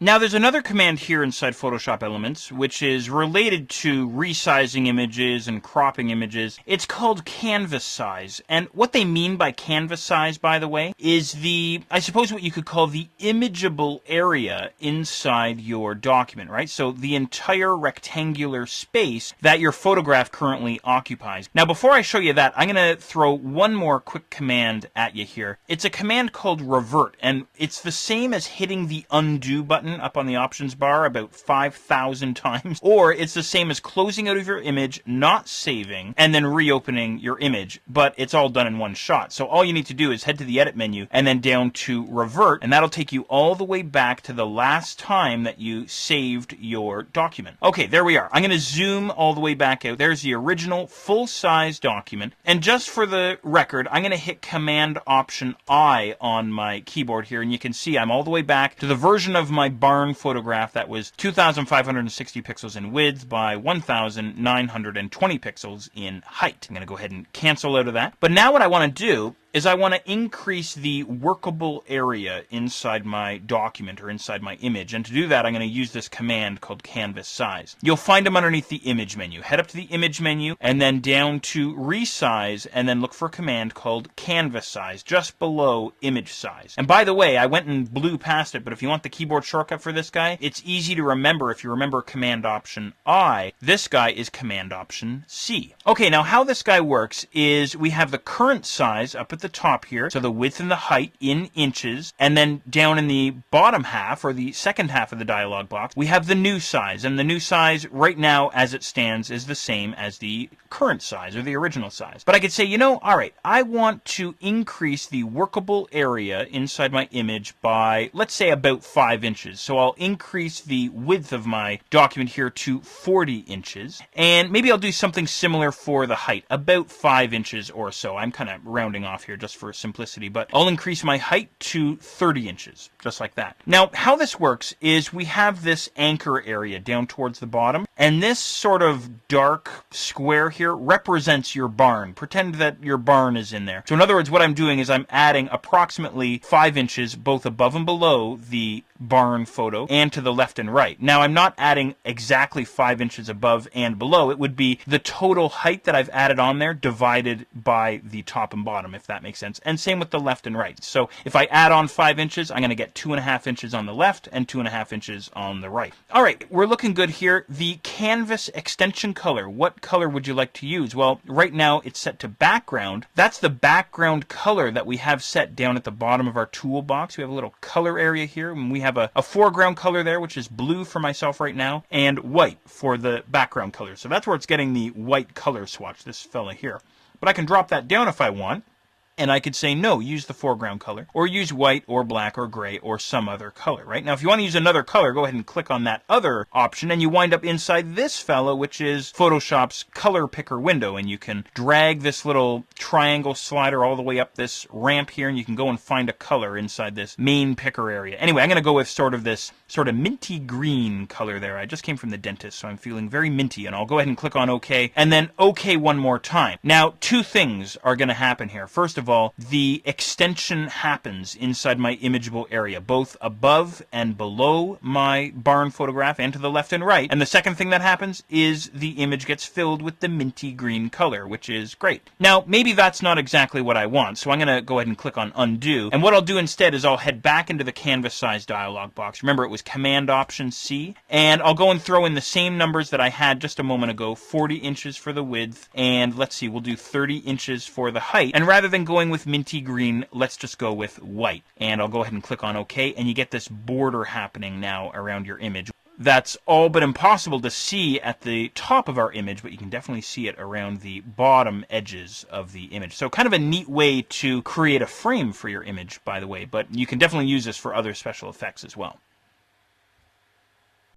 Now there's another command here inside Photoshop Elements which is related to resizing images and cropping images. It's called canvas size, and what they mean by canvas size, by the way, is I suppose what you could call the imageable area inside your document, right? So the entire rectangular space that your photograph currently occupies. Now before I show you that, I'm going to throw one more quick command at you here. It's a command called revert, and it's the same as hitting the undo button up on the options bar about 5,000 times, or it's the same as closing out of your image, not saving, and then reopening your image, but it's all done in one shot. So all you need to do is head to the edit menu and then down to revert, and that'll take you all the way back to the last time that you saved your document. Okay, there we are. I'm going to zoom all the way back out. There's the original full-size document, and just for the record, I'm going to hit Command Option I on my keyboard here, and you can see I'm all the way back to the version of my barn photograph that was 2,560 pixels in width by 1,920 pixels in height. I'm going to go ahead and cancel out of that. But now what I want to do is I want to increase the workable area inside my document or inside my image. And to do that, I'm going to use this command called canvas size. You'll find them underneath the image menu. Head up to the image menu and then down to resize and then look for a command called canvas size just below image size. And by the way, I went and blew past it, but if you want the keyboard shortcut for this guy, it's easy to remember. If you remember Command Option I, this guy is Command Option C. Okay, now how this guy works is we have the current size up at the top here, so the width and the height in inches, and then down in the bottom half, or the second half of the dialog box, we have the new size, and the new size right now as it stands is the same as the current size, or the original size. But I could say, you know, alright, I want to increase the workable area inside my image by, let's say, about 5 inches. So I'll increase the width of my document here to 40 inches, and maybe I'll do something similar for the height, about 5 inches or so. I'm kind of rounding off here just for simplicity, but I'll increase my height to 30 inches, just like that. Now, how this works is we have this anchor area down towards the bottom, and this sort of dark square here represents your barn. Pretend that your barn is in there. So in other words, what I'm doing is I'm adding approximately 5 inches both above and below the barn photo and to the left and right. Now, I'm not adding exactly 5 inches above and below. It would be the total height that I've added on there divided by the top and bottom, if that makes sense. And same with the left and right. So if I add on 5 inches, I'm going to get 2.5 inches on the left and 2.5 inches on the right. All right, we're looking good here. The canvas extension color, what color would you like to use? Well, right now it's set to background. That's the background color that we have set down at the bottom of our toolbox. We have a little color area here, and we have a foreground color there, which is blue for myself right now, and white for the background color. So that's where it's getting the white color swatch, this fella here. But I can drop that down if I want. And I could say, no, use the foreground color, or use white, or black, or gray, or some other color, right? Now, if you want to use another color, go ahead and click on that other option, and you wind up inside this fellow, which is Photoshop's color picker window, and you can drag this little triangle slider all the way up this ramp here, and you can go and find a color inside this main picker area. Anyway, I'm going to go with sort of this sort of minty green color there. I just came from the dentist, so I'm feeling very minty, and I'll go ahead and click on OK, and then OK one more time. Now, two things are going to happen here. First of all, the extension happens inside my imageable area, both above and below my barn photograph and to the left and right. And the second thing that happens is the image gets filled with the minty green color, which is great. Now, maybe that's not exactly what I want, so I'm going to go ahead and click on undo. And what I'll do instead is I'll head back into the canvas size dialog box. Remember, it was Command Option C. And I'll go and throw in the same numbers that I had just a moment ago, 40 inches for the width, and let's see, we'll do 30 inches for the height. And rather than going with minty green, let's just go with white. And I'll go ahead and click on OK, and you get this border happening now around your image. That's all but impossible to see at the top of our image, but you can definitely see it around the bottom edges of the image. So kind of a neat way to create a frame for your image, by the way, but you can definitely use this for other special effects as well.